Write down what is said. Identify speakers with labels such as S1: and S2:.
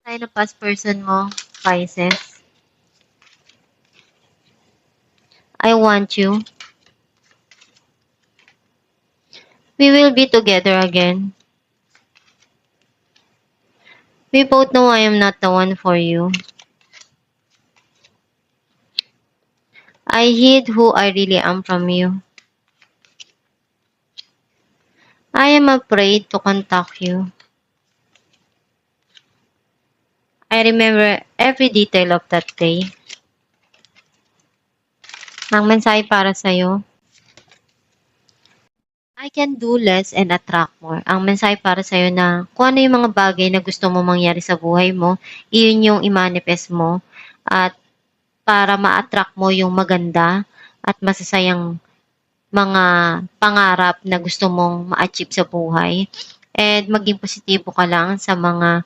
S1: Tayo na past person mo, Pisces. I want you. We will be together again. We both know I am not the one for you. I hid who I really am from you. I am afraid to contact you. I remember every detail of that day. Ang mensahe para sa'yo, I can do less and attract more. Ang mensahe para sa'yo na kung ano yung mga bagay na gusto mo mangyari sa buhay mo, iyon yung i-manifest mo at para ma-attract mo yung maganda at masasayang mga pangarap na gusto mong ma-achieve sa buhay. And maging positibo ka lang sa mga